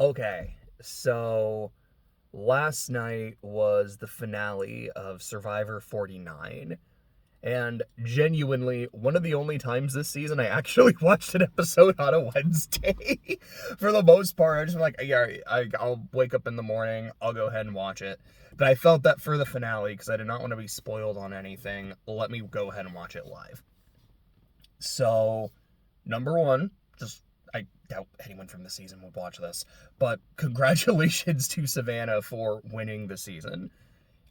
Okay, so last night was the finale of Survivor 49. And genuinely, one of the only times this season I actually watched an episode on a Wednesday. For the most part, I just like, yeah, I'll wake up in the morning, I'll go ahead and watch it. But I felt that for the finale, because I did not want to be spoiled on anything, let me go ahead and watch it live. So, number one, just I doubt anyone from the season would watch this, but congratulations to Savannah for winning the season.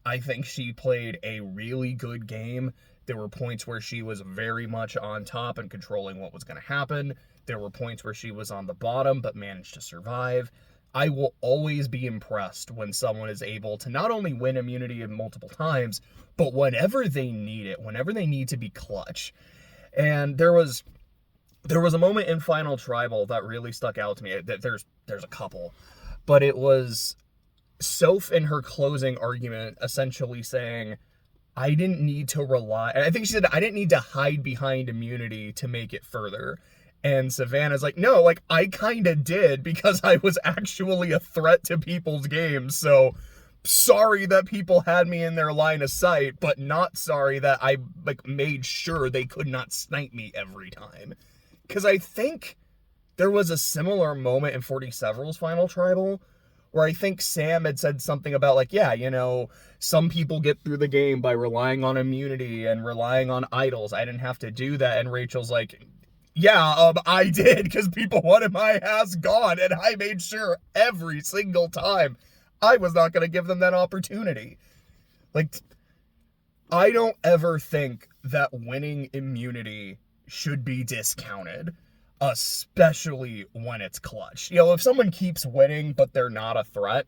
I think she played a really good game. There were points where she was very much on top and controlling what was going to happen. There were points where she was on the bottom but managed to survive. I will always be impressed when someone is able to not only win immunity multiple times, but whenever they need it, whenever they need to be clutch. And there was a moment in Final Tribal that really stuck out to me. There's a couple, but it was Soph in her closing argument essentially saying, I didn't need to rely, and I think she said, I didn't need to hide behind immunity to make it further. And Savannah's like, no, like, I kind of did because I was actually a threat to people's games. So sorry that people had me in their line of sight, but not sorry that I like made sure they could not snipe me every time. Because I think there was a similar moment in 47's Final Tribal where I think Sam had said something about like, yeah, you know, some people get through the game by relying on immunity and relying on idols. I didn't have to do that. And Rachel's like, yeah, I did because people wanted my ass gone. And I made sure every single time I was not going to give them that opportunity. Like, I don't ever think that winning immunity should be discounted, especially when it's clutch. You know, if someone keeps winning but they're not a threat,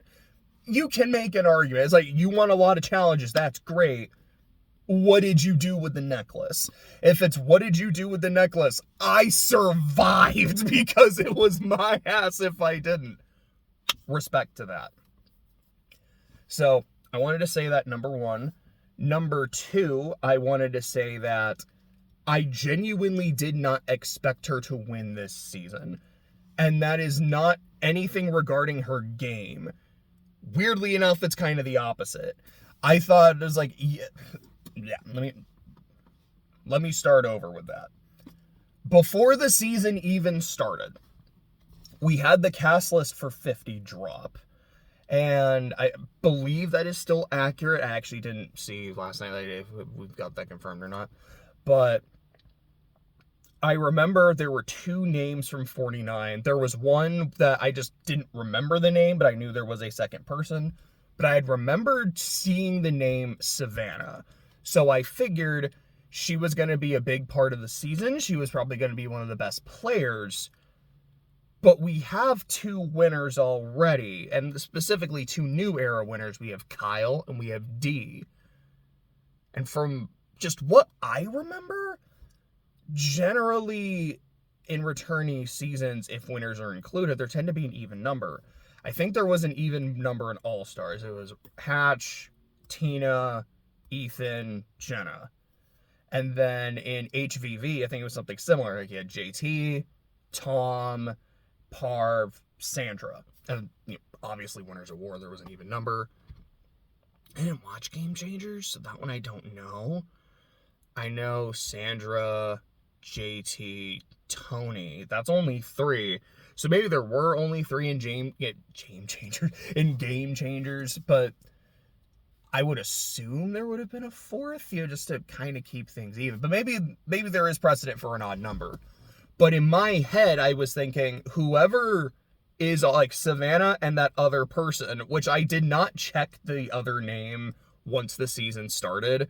you can make an argument. It's like, you won a lot of challenges, that's great. What did you do with the necklace? If it's what did you do with the necklace, I survived because it was my ass if I didn't. Respect to that. So I wanted to say that, number one. Number two, I wanted to say that I genuinely did not expect her to win this season. And that is not anything regarding her game. Weirdly enough, it's kind of the opposite. I thought it was like, yeah, let me start over with that. Before the season even started, we had the cast list for 50 drop. And I believe that is still accurate. I actually didn't see last night if we've got that confirmed or not. But I remember there were two names from 49. There was one that I just didn't remember the name, but I knew there was a second person. But I had remembered seeing the name Savannah. So I figured she was going to be a big part of the season. She was probably going to be one of the best players. But we have two winners already, and specifically two new era winners. We have Kyle and we have Dee. And from just what I remember, generally in returnee seasons, if winners are included, there tend to be an even number. I think there was an even number in All-Stars. It was Hatch, Tina, Ethan, Jenna. And then in HVV, I think it was something similar. Like you had JT, Tom, Parv, Sandra. And you know, obviously Winners of War, there was an even number. I didn't watch Game Changers, so that one I don't know. I know Sandra, JT, Tony. That's only three. So maybe there were only three in Game Changers, but I would assume there would have been a fourth, you know, just to kind of keep things even. But maybe there is precedent for an odd number. But in my head, I was thinking whoever is like Savannah and that other person, which I did not check the other name once the season started,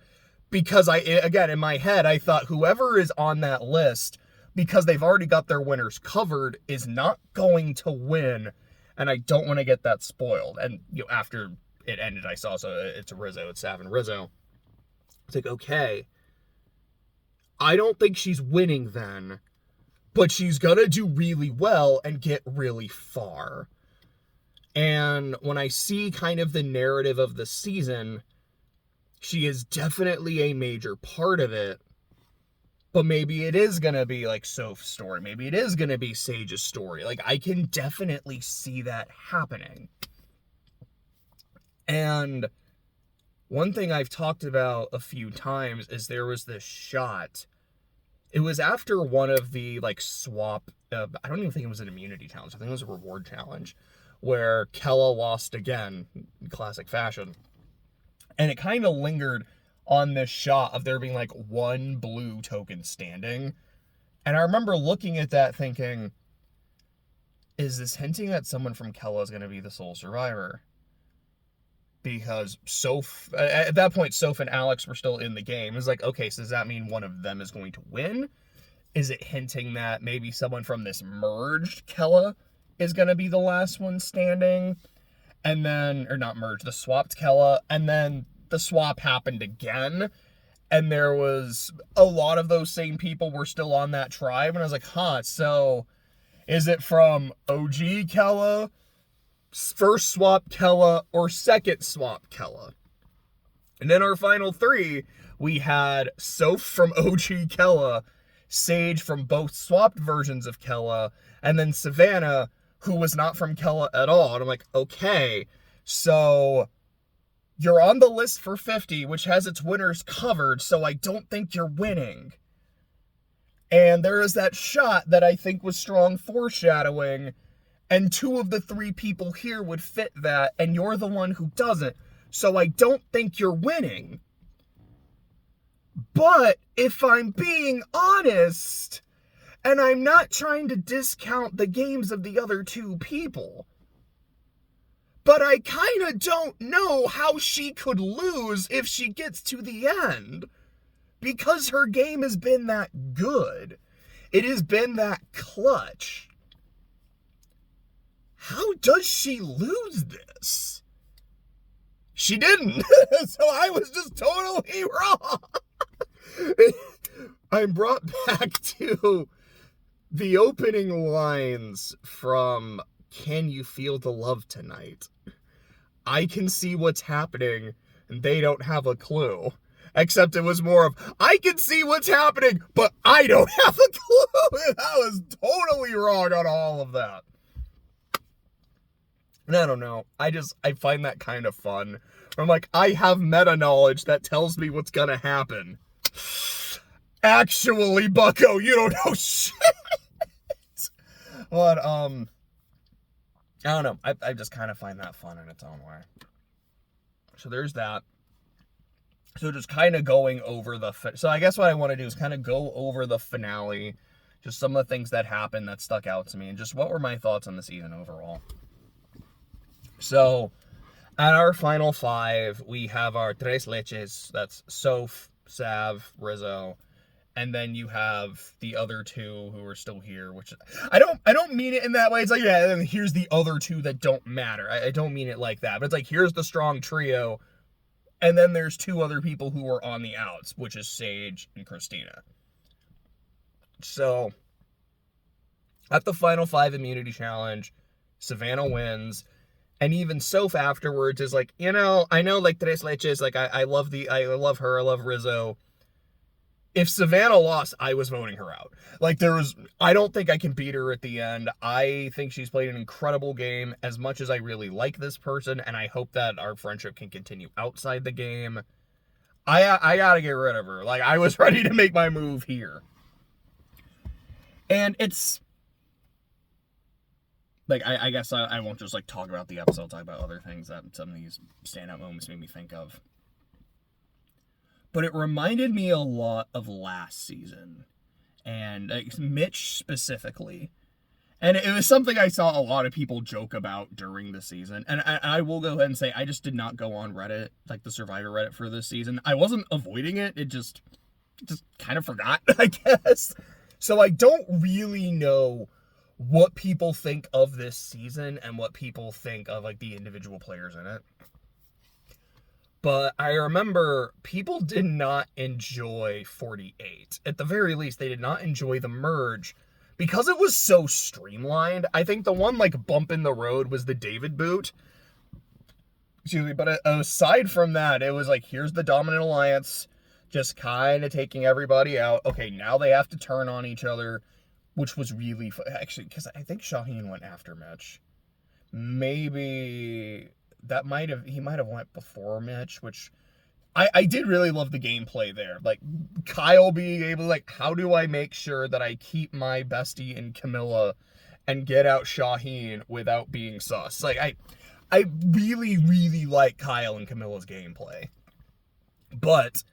because again, in my head, I thought whoever is on that list, because they've already got their winners covered, is not going to win, and I don't want to get that spoiled. And you know, after it ended, I saw, so it's Rizzo, it's Sav and Rizzo. It's like, okay, I don't think she's winning then, but she's gonna do really well and get really far. And when I see kind of the narrative of the season, she is definitely a major part of it. But maybe it is going to be like Soph's story. Maybe it is going to be Sage's story. Like, I can definitely see that happening. And one thing I've talked about a few times is there was this shot. It was after one of the, like, swap. I don't even think it was an immunity challenge. I think it was a reward challenge where Kella lost again, classic fashion. And it kind of lingered on this shot of there being like one blue token standing. And I remember looking at that thinking, is this hinting that someone from Kella is going to be the sole survivor? Because Soph, at that point, Soph and Alex were still in the game. It was like, okay, so does that mean one of them is going to win? Is it hinting that maybe someone from this merged Kella is going to be the last one standing? And then, or not merged, the swapped Kella, and then the swap happened again, and there was a lot of those same people were still on that tribe, and I was like, so is it from OG Kella, first swap Kella, or second swap Kella? And then our final three, we had Soph from OG Kella, Sage from both swapped versions of Kella, and then Savannah, who was not from Kella at all. And I'm like, okay, so you're on the list for 50, which has its winners covered, so I don't think you're winning. And there is that shot that I think was strong foreshadowing, and two of the three people here would fit that, and you're the one who doesn't, so I don't think you're winning. But if I'm being honest, and I'm not trying to discount the games of the other two people, but I kind of don't know how she could lose if she gets to the end. Because her game has been that good. It has been that clutch. How does she lose this? She didn't. So I was just totally wrong. I'm brought back to the opening lines from Can You Feel the Love Tonight? I can see what's happening, and they don't have a clue. Except it was more of, I can see what's happening, but I don't have a clue. And I was totally wrong on all of that. And I don't know. I find that kind of fun. I'm like, I have meta knowledge that tells me what's gonna happen. Actually, bucko, you don't know shit. But, I don't know. I just kind of find that fun in its own way. So there's that. So just kind of going over so I guess what I want to do is kind of go over the finale, just some of the things that happened that stuck out to me, and just what were my thoughts on the season overall. So, at our final five, we have our tres leches. That's Soph, Sav, Rizzo. And then you have the other two who are still here, which I don't mean it in that way. It's like, yeah, and here's the other two that don't matter. I don't mean it like that. But it's like, here's the strong trio. And then there's two other people who are on the outs, which is Sage and Christina. So, at the Final Five Immunity Challenge, Savannah wins. And even Soph afterwards is like, I know, like, tres leches, like, I love her, I love Rizzo. If Savannah lost, I was voting her out. Like, I don't think I can beat her at the end. I think she's played an incredible game as much as I really like this person, and I hope that our friendship can continue outside the game. I gotta get rid of her. Like, I was ready to make my move here. And it's, like, I guess I won't just, like, talk about the episode, talk about other things that some of these standout moments made me think of. But it reminded me a lot of last season, and Mitch specifically. And it was something I saw a lot of people joke about during the season. And I will go ahead and say, I just did not go on Reddit, like the Survivor Reddit for this season. I wasn't avoiding it, it just kind of forgot, I guess. So I don't really know what people think of this season and what people think of, like, the individual players in it. But I remember people did not enjoy 48. At the very least, they did not enjoy the merge because it was so streamlined. I think the one, like, bump in the road was the David boot. Excuse me, but aside from that, it was like, here's the dominant alliance. just kind of taking everybody out. Okay, now they have to turn on each other, which was really fun. Actually, because I think Shaheen went after Mitch. Maybe he might have went before Mitch, which I did really love the gameplay there. Like, Kyle being able, like, how do I make sure that I keep my bestie in Camilla and get out Shaheen without being sus? Like, I really, really like Kyle and Camilla's gameplay. But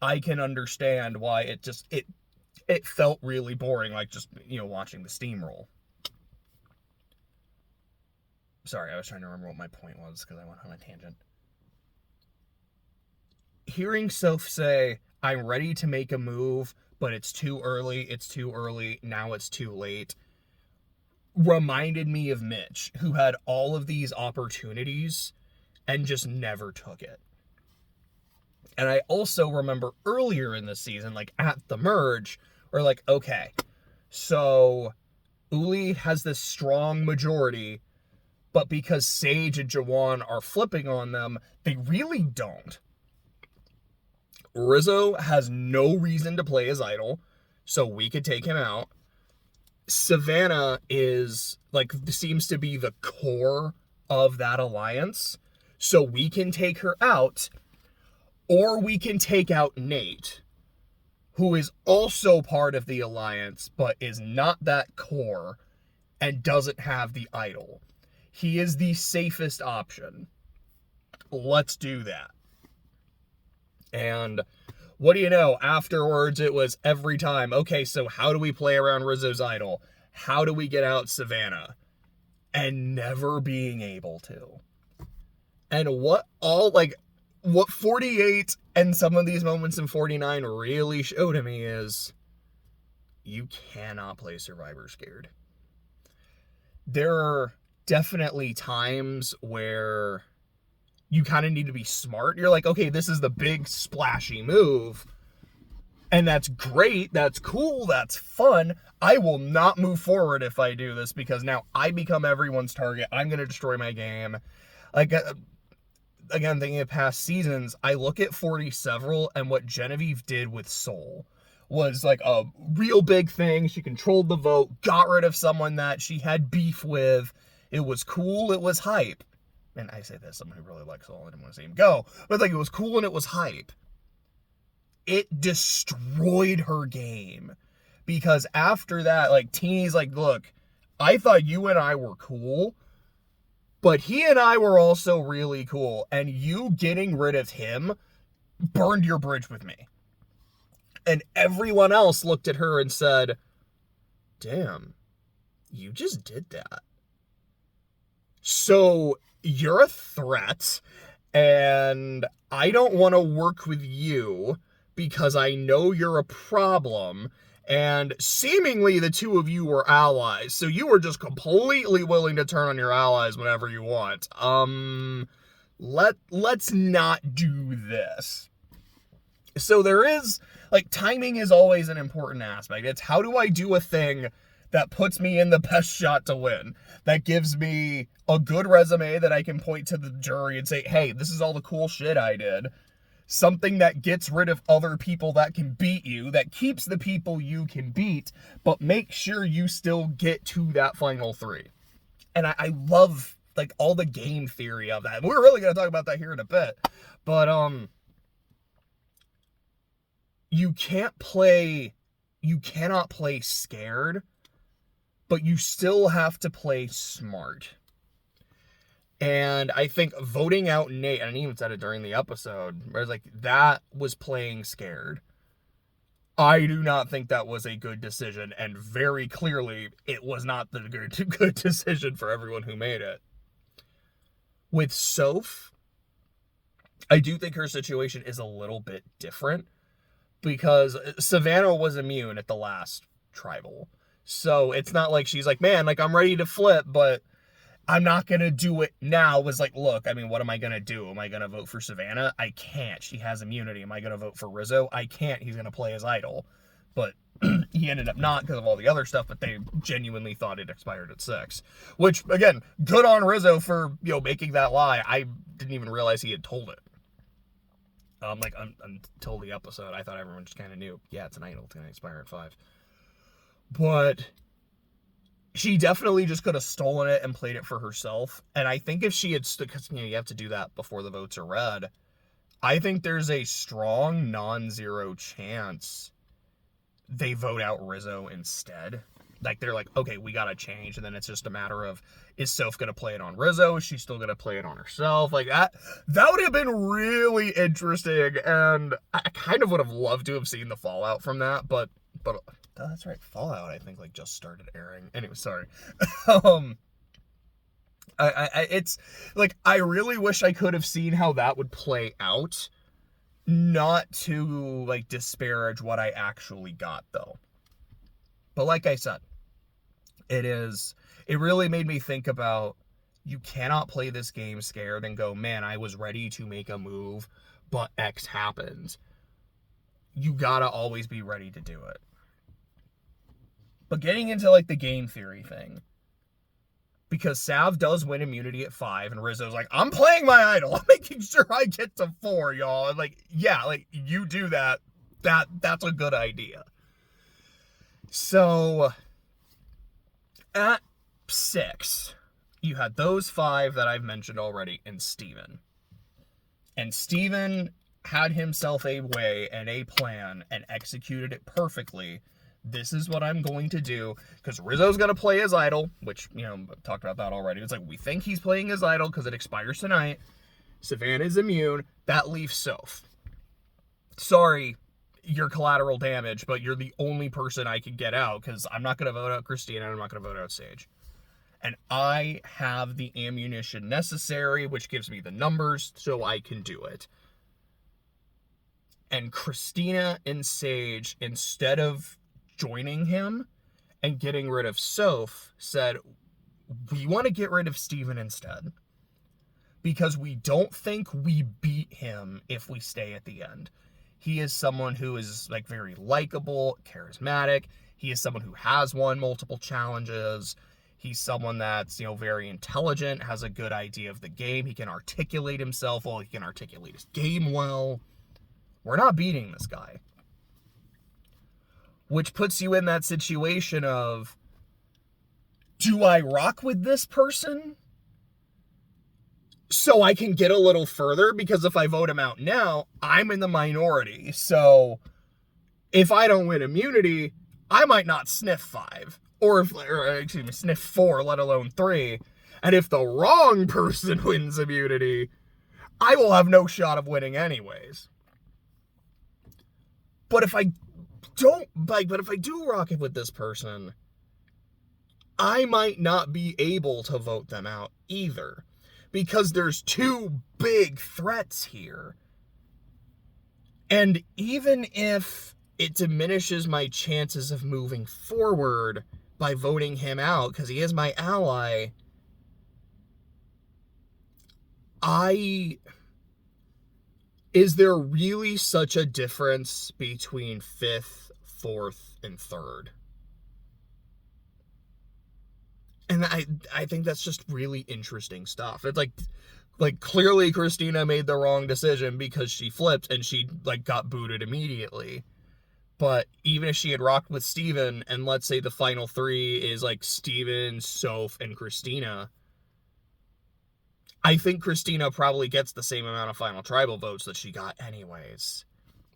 I can understand why it felt really boring, like, just, watching the steamroll. Sorry, I was trying to remember what my point was because I went on a tangent. Hearing Soph say, I'm ready to make a move, but it's too early, now it's too late, reminded me of Mitch, who had all of these opportunities and just never took it. And I also remember earlier in the season, like at the merge, where like, okay, so Uli has this strong majority, but because Sage and Jawan are flipping on them, they really don't. Rizzo has no reason to play as idol, so we could take him out. Savannah seems to be the core of that alliance, so we can take her out, or we can take out Nate, who is also part of the alliance, but is not that core and doesn't have the idol. He is the safest option. Let's do that. And what do you know? Afterwards, it was every time, okay, so how do we play around Rizzo's idol? How do we get out Savannah? And never being able to. And what 48 and some of these moments in 49 really showed to me is you cannot play Survivor scared. There are definitely times where you kind of need to be smart. You're like, okay, this is the big splashy move. And that's great. That's cool. That's fun. I will not move forward if I do this because now I become everyone's target. I'm going to destroy my game. Like, again, thinking of past seasons, I look at 40 Several and what Genevieve did with Soul was like a real big thing. She controlled the vote, got rid of someone that she had beef with. It was cool. It was hype. And I say this, someone who really likes Soul, I didn't want to see him go, but like it was cool and it was hype. It destroyed her game because after that, like Teeny's like, look, I thought you and I were cool, but he and I were also really cool, and you getting rid of him burned your bridge with me. And everyone else looked at her and said, damn, you just did that. So you're a threat, and I don't want to work with you because I know you're a problem, and seemingly the two of you were allies, so you were just completely willing to turn on your allies whenever you want. Let's not do this. So there is, like, timing is always an important aspect. It's how do I do a thing that puts me in the best shot to win, that gives me a good resume that I can point to the jury and say, hey, this is all the cool shit I did. Something that gets rid of other people that can beat you, that keeps the people you can beat, but make sure you still get to that final three. And I love, like, all the game theory of that. We're really going to talk about that here in a bit. But, you cannot play scared, but you still have to play smart. And I think voting out Nate, and I even said it during the episode, where it's like, that was playing scared. I do not think that was a good decision, and very clearly, it was not the good decision for everyone who made it. With Soph, I do think her situation is a little bit different, because Savannah was immune at the last tribal. So it's not like she's like, man, like, I'm ready to flip, but I'm not going to do it now. It was like, look, I mean, what am I going to do? Am I going to vote for Savannah? I can't. She has immunity. Am I going to vote for Rizzo? I can't. He's going to play as idol. But he ended up not because of all the other stuff, but they genuinely thought it expired at 6. Which, again, good on Rizzo for, making that lie. I didn't even realize he had told it. Until the episode, I thought everyone just kind of knew, yeah, it's an idol. It's going to expire at 5. But she definitely just could have stolen it and played it for herself. And I think if she had, because, you have to do that before the votes are read, I think there's a strong non-zero chance they vote out Rizzo instead. Like, they're like, okay, we gotta change, and then it's just a matter of, is Soph gonna play it on Rizzo? Is she still gonna play it on herself? Like, that would have been really interesting, and I kind of would have loved to have seen the fallout from that, but that's right, Fallout, I think, like, just started airing. Anyway, sorry. It's, like, I really wish I could have seen how that would play out, not to, like, disparage what I actually got, though. But like I said, it really made me think about, you cannot play this game scared and go, man, I was ready to make a move, but X happened. You gotta always be ready to do it. But getting into, like, the game theory thing, because Sav does win immunity at 5, and Rizzo's like, I'm playing my idol. I'm making sure I get to 4, y'all. And, like, yeah, like, you do that. That's a good idea. So, at 6, you had those 5 that I've mentioned already, and Steven. And Steven had himself a way and a plan and executed it perfectly. This is what I'm going to do, because Rizzo's going to play his idol, which, I've talked about that already. It's like, we think he's playing his idol because it expires tonight. Savannah's immune. That leaves Soph. Sorry, you're collateral damage, but you're the only person I can get out, because I'm not going to vote out Christina, and I'm not going to vote out Sage. And I have the ammunition necessary, which gives me the numbers, so I can do it. And Christina and Sage, instead of joining him and getting rid of Soph, said, we want to get rid of Steven instead, because we don't think we beat him if we stay at the end. He is someone who is, like, very likable, charismatic. He is someone who has won multiple challenges. He's someone that's, very intelligent, has a good idea of the game. He can articulate himself well. He can articulate his game well. We're not beating this guy. Which puts you in that situation of, do I rock with this person so I can get a little further? Because if I vote him out now, I'm in the minority. So if I don't win immunity, I might not sniff 5. Or sniff 4, let alone 3. And if the wrong person wins immunity, I will have no shot of winning anyways. But if I do rock it with this person, I might not be able to vote them out either, because there's 2 big threats here. And even if it diminishes my chances of moving forward by voting him out, because he is my ally, is there really such a difference between 5th, 4th, and 3rd? And I think that's just really interesting stuff. It's like clearly Christina made the wrong decision because she flipped and she, like, got booted immediately. But even if she had rocked with Steven, and let's say the final 3 is, like, Steven, Soph, and Christina, I think Christina probably gets the same amount of final tribal votes that she got anyways.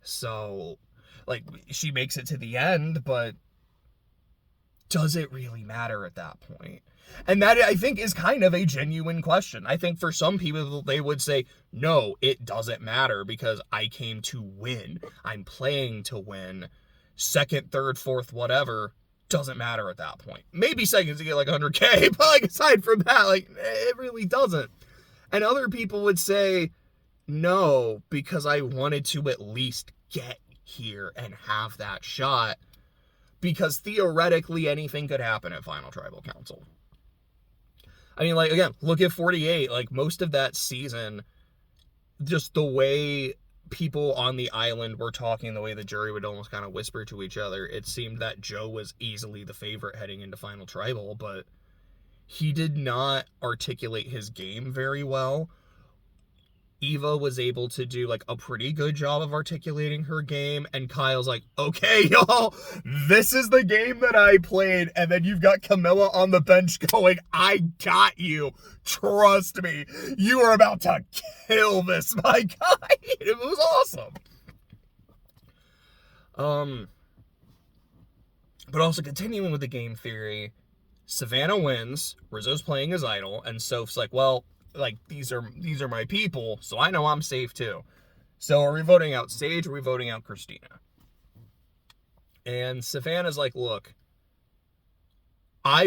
So, like, she makes it to the end, but does it really matter at that point? And that, I think, is kind of a genuine question. I think for some people, they would say, no, it doesn't matter because I came to win. I'm playing to win. 2nd, 3rd, 4th, whatever, doesn't matter at that point. Maybe seconds to get like 100K, but, like, aside from that, like, it really doesn't. And other people would say, no, because I wanted to at least get here and have that shot, because theoretically anything could happen at Final Tribal Council. I mean, like, again, look at 48. Like, most of that season, just the way people on the island were talking, the way the jury would almost kind of whisper to each other, it seemed that Joe was easily the favorite heading into Final Tribal, but he did not articulate his game very well. Eva was able to do, like, a pretty good job of articulating her game, and Kyle's like, okay, y'all, this is the game that I played, and then you've got Camilla on the bench going, I got you, trust me, you are about to kill this, my guy. It was awesome. But also, continuing with the game theory, Savannah wins, Rizzo's playing his idol, and Soph's like, well, like, these are my people, so I know I'm safe too. So are we voting out Sage, or are we voting out Christina? And Savannah's like, look, I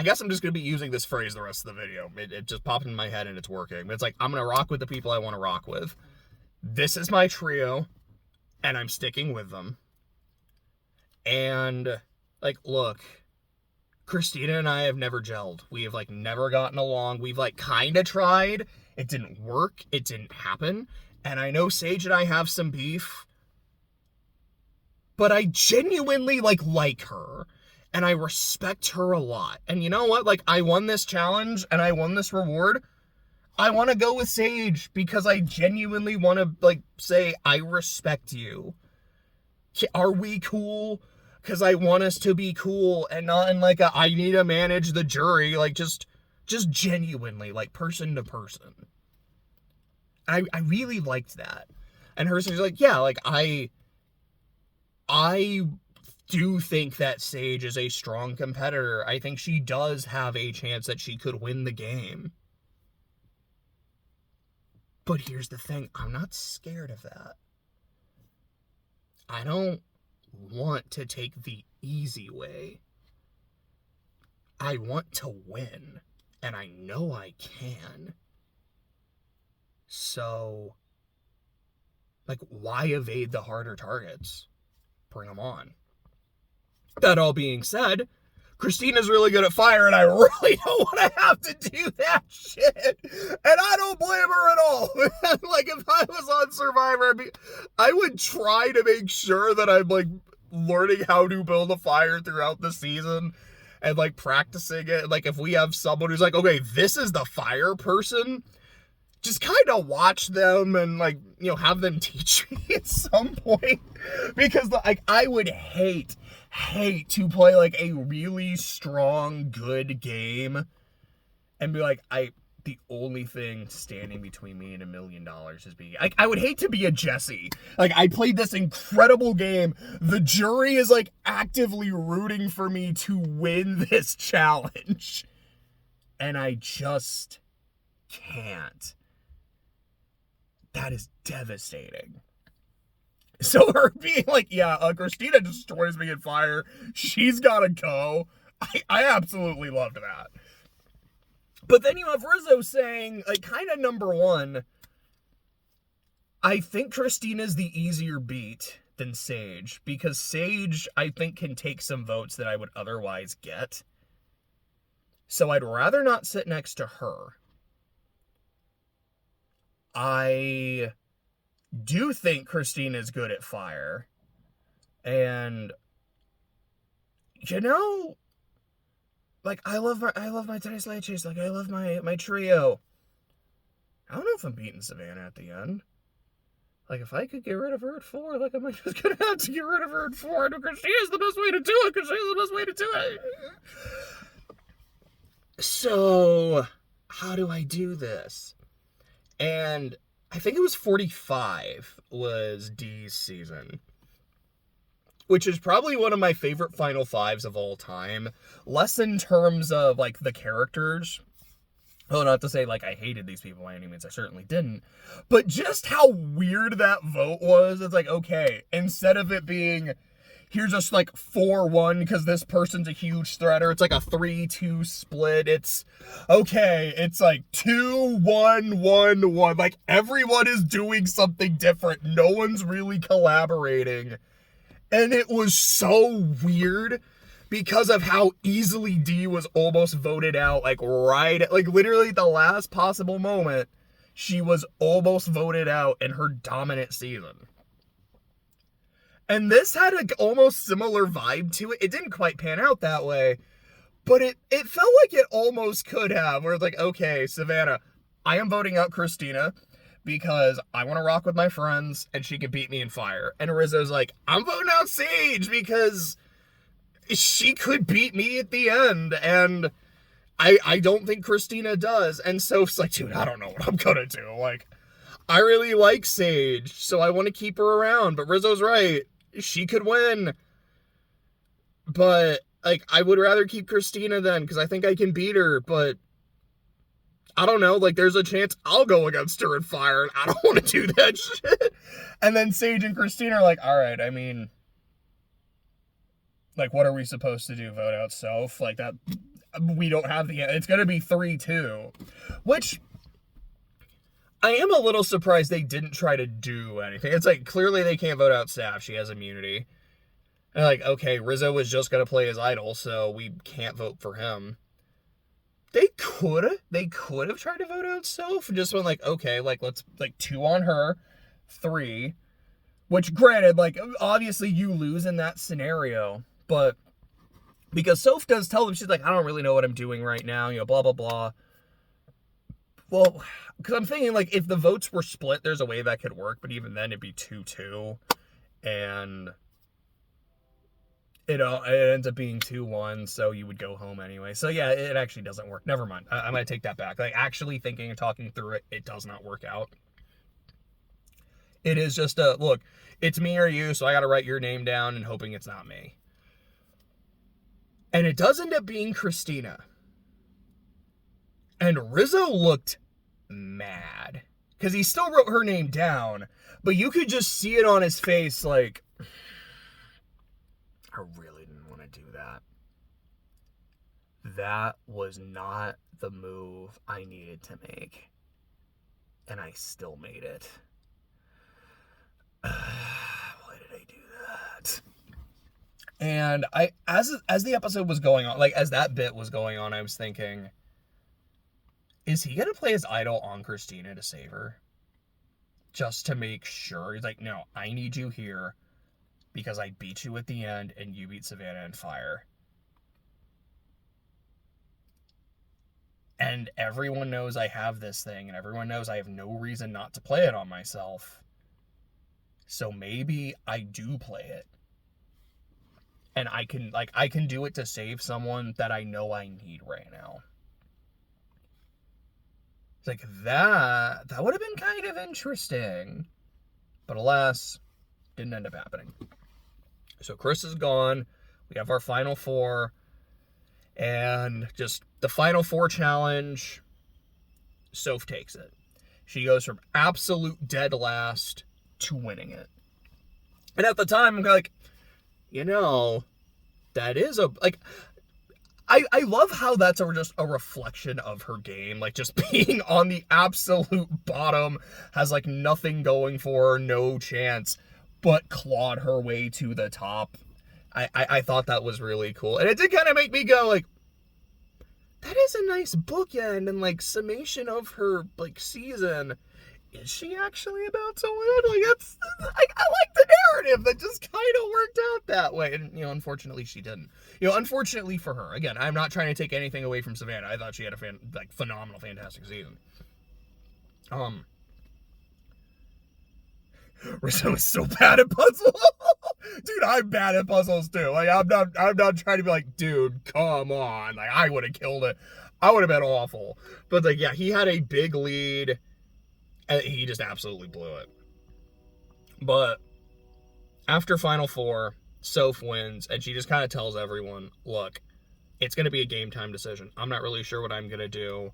guess I'm just going to be using this phrase the rest of the video. It just popped in my head and it's working. But it's like, I'm going to rock with the people I want to rock with. This is my trio, and I'm sticking with them. And, like, look, Christina and I have never gelled. We have, like, never gotten along. We've, like, kind of tried. It didn't work. It didn't happen. And I know Sage and I have some beef. But I genuinely, like her. And I respect her a lot. And you know what? Like, I won this challenge and I won this reward. I want to go with Sage because I genuinely want to, like, say, I respect you. Are we cool? Because I want us to be cool and not in, like, I need to manage the jury. Like, just genuinely, like, person to person. I really liked that. And her sister's like, yeah, like, I do think that Sage is a strong competitor. I think she does have a chance that she could win the game. But here's the thing. I'm not scared of that. I don't want to take the easy way. I want to win. And I know I can. So, like, why evade the harder targets? Bring them on. That all being said, Christina's really good at fire, and I really don't want to have to do that shit. And I don't blame her at all. Like, if I was on Survivor, I would try to make sure that I'm, like, learning how to build a fire throughout the season and, like, practicing it. Like, if we have someone who's like, okay, this is the fire person, just kind of watch them and, like, you know, have them teach me at some point. Because, like, I would hate to play, like, a really strong, good game and be like, the only thing standing between me and $1 million is being, like, I would hate to be a Jesse. Like, I played this incredible game. The jury is, like, actively rooting for me to win this challenge. And I just can't. That is devastating. So her being like, yeah, Christina destroys me in fire. She's gotta go. I absolutely loved that. But then you have Rizzo saying, like, kind of number one, I think Christina's the easier beat than Sage. Because Sage, I think, can take some votes that I would otherwise get. So I'd rather not sit next to her. I do think Christina's good at fire. And, you know, like, I love my Tres Leches. Like, I love my trio. I don't know if I'm beating Savannah at the end. Like, if I could get rid of her at 4, like, am I just gonna have to get rid of her at 4? No, Christina's the best way to do it. Christina's the best way to do it. So, how do I do this? And I think it was 45 was Dee's season, which is probably one of my favorite Final Fives of all time. Less in terms of, like, the characters. Oh, not to say, like, I hated these people by any means. I certainly didn't. But just how weird that vote was. It's like, okay, instead of it being, here's just, like, 4-1 because this person's a huge threater, it's like a 3-2 split. It's, okay, it's like 2-1-1-1. Like, everyone is doing something different. No one's really collaborating. And it was so weird because of how easily Dee was almost voted out, like, right at, like, literally the last possible moment, she was almost voted out in her dominant season. And this had an almost similar vibe to it. It didn't quite pan out that way, but it felt like it almost could have, where it's like, okay, Savannah, I am voting out Christina because I want to rock with my friends and she can beat me in fire. And Rizzo's like, I'm voting out Sage because she could beat me at the end. And I don't think Christina does. And Soph's like, dude, I don't know what I'm gonna do. Like, I really like Sage, so I want to keep her around. But Rizzo's right. She could win. But, like, I would rather keep Christina then, because I think I can beat her. But I don't know. Like, there's a chance I'll go against her in fire, and I don't want to do that shit. And then Sage and Christina are like, all right, I mean, like, what are we supposed to do? Vote out Soph? Like, that... We don't have the... It's going to be 3-2. Which, I am a little surprised they didn't try to do anything. It's like, clearly they can't vote out Staff. She has immunity. And like, okay, Rizzo was just going to play his idol, so we can't vote for him. They could have tried to vote out Soph and just went like, okay, like, let's, like, 2 on her, 3. Which, granted, like, obviously you lose in that scenario, but... Because Soph does tell them, she's like, I don't really know what I'm doing right now, you know, blah, blah, blah. Well, because I'm thinking, like, if the votes were split, there's a way that could work, but even then it'd be 2-2. And it ends up being 2-1, so you would go home anyway. So, yeah, it actually doesn't work. Never mind. I'm going to take that back. Like, actually thinking and talking through it, it does not work out. It is just a, look, it's me or you, so I got to write your name down and hoping it's not me. And it does end up being Christina. And Rizzo looked mad. Because he still wrote her name down. But you could just see it on his face like, I really didn't want to do that. That was not the move I needed to make. And I still made it. Why did I do that? And as the episode was going on, like, as that bit was going on, I was thinking, is he going to play his idol on Christina to save her? Just to make sure. He's like, no, I need you here because I beat you at the end and you beat Savannah in fire. And everyone knows I have this thing, and everyone knows I have no reason not to play it on myself. So maybe I do play it. And I can do it to save someone that I know I need right now. It's like, that would have been kind of interesting. But alas, didn't end up happening. So Chris is gone. We have our final 4. And just the final 4 challenge, Soph takes it. She goes from absolute dead last to winning it. And at the time, I'm like, you know, that is a, like, I love how that's just a reflection of her game. Like, just being on the absolute bottom, has, like, nothing going for her, no chance, but clawed her way to the top. I thought that was really cool. And it did kind of make me go, like, that is a nice bookend and, like, summation of her, like, season. Is she actually about to win? Like, that's, I like the narrative that just kind of worked out that way. And, you know, unfortunately she didn't. You know, unfortunately for her. Again, I'm not trying to take anything away from Savannah. I thought she had a phenomenal, fantastic season. Rizzo is so bad at puzzles. Dude, I'm bad at puzzles too. Like, I'm not trying to be like, dude, come on. Like, I would have killed it. I would have been awful. But, like, yeah, he had a big lead, and he just absolutely blew it. But after Final 4, Soph wins, and she just kind of tells everyone, look, it's going to be a game time decision. I'm not really sure what I'm going to do.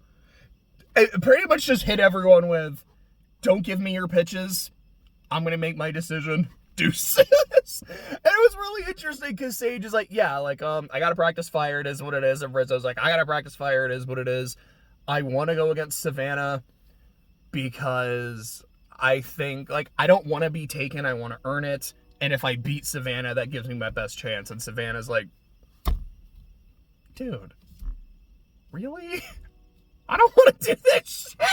And pretty much just hit everyone with, don't give me your pitches. I'm going to make my decision. Deuces. And it was really interesting because Sage is like, yeah, like, I got to practice fire. It is what it is. And Rizzo's like, I got to practice fire. It is what it is. I want to go against Savannah because I think, like, I don't want to be taken. I want to earn it. And if I beat Savannah, that gives me my best chance. And Savannah's like, dude, really? I don't want to do this shit.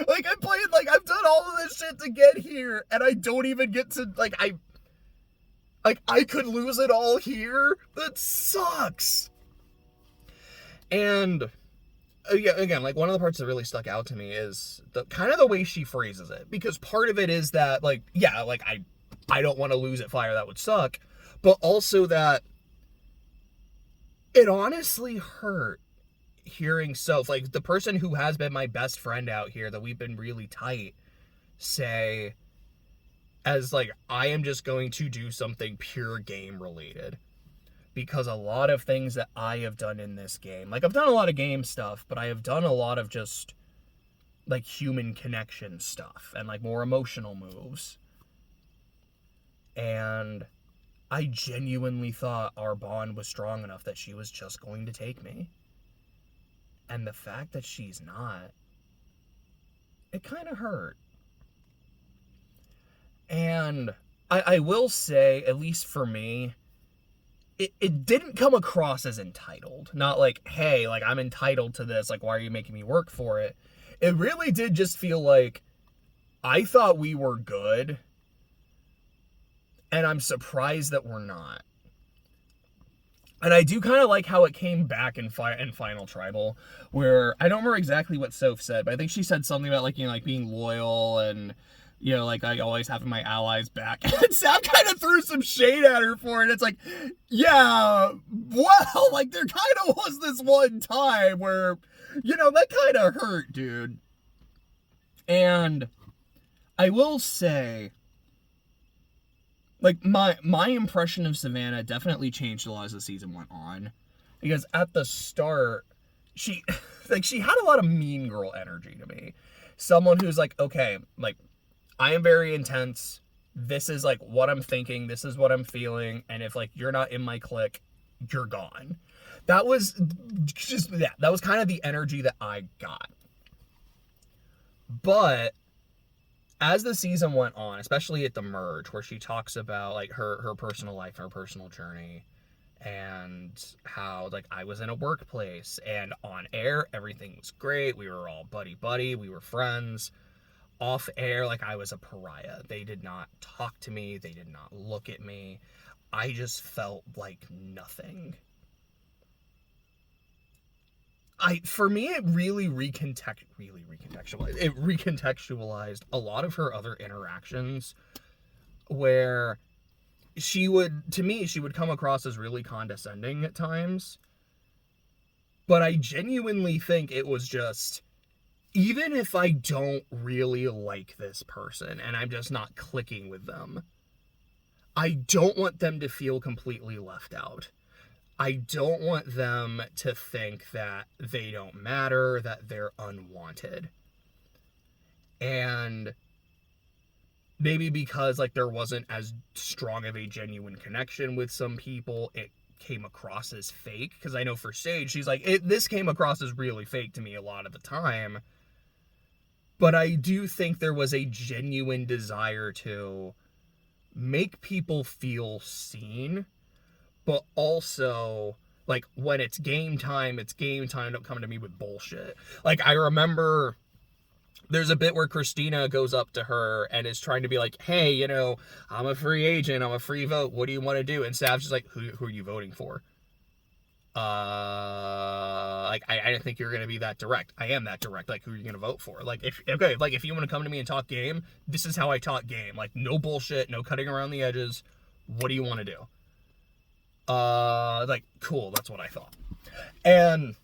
Like, I'm playing, like, I've done all of this shit to get here, and I don't even get to, like, I could lose it all here? That sucks. And yeah, again, like one of the parts that really stuck out to me is the kind of the way she phrases it, because part of it is that like, yeah, like I don't want to lose at fire, that would suck, but also that it honestly hurt hearing Soph, like the person who has been my best friend out here, that we've been really tight, say as like, I am just going to do something pure game related. Because a lot of things that I have done in this game, like I've done a lot of game stuff, but I have done a lot of just like human connection stuff and like more emotional moves. And I genuinely thought our bond was strong enough that she was just going to take me. And the fact that she's not, it kind of hurt. And I will say, at least for me, it didn't come across as entitled. Not like, hey, like I'm entitled to this, like why are you making me work for it? It really did just feel like I thought we were good, and I'm surprised that we're not. And I do kind of like how it came back in Final Tribal, where I don't remember exactly what Soph said, but I think she said something about like, you know, like being loyal and, you know, like I always having my allies back. And Sam kind of threw some shade at her for it. It's like, yeah, well, like there kind of was this one time where, you know, that kind of hurt, dude. And I will say, like my impression of Savannah definitely changed a lot as the season went on, because at the start she she had a lot of mean girl energy to me. Someone who's like, okay, like I am very intense. This is like what I'm thinking. This is what I'm feeling. And if like you're not in my clique, you're gone. That was just, yeah, that was kind of the energy that I got. But as the season went on, especially at the merge, where she talks about like her personal life, her personal journey, and how like I was in a workplace and on air everything was great. We were all buddy, we were friends. Off air, like I was a pariah. They did not talk to me. They did not look at me. I just felt like nothing. For me, it really recontextualized. It recontextualized a lot of her other interactions, where she would come across as really condescending at times. But I genuinely think it was just, even if I don't really like this person and I'm just not clicking with them, I don't want them to feel completely left out. I don't want them to think that they don't matter, that they're unwanted. And maybe because like there wasn't as strong of a genuine connection with some people, it came across as fake. Because I know for Sage, she's like, this came across as really fake to me a lot of the time. But I do think there was a genuine desire to make people feel seen, but also, like, when it's game time, don't come to me with bullshit. Like, I remember there's a bit where Christina goes up to her and is trying to be like, hey, you know, I'm a free agent, I'm a free vote, what do you want to do? And Sav's just like, who are you voting for? Like, I didn't think you were going to be that direct. I am that direct. Like, who are you going to vote for? Like, if you want to come to me and talk game, this is how I talk game. Like, no bullshit, no cutting around the edges. What do you want to do? Like, cool, that's what I thought. And,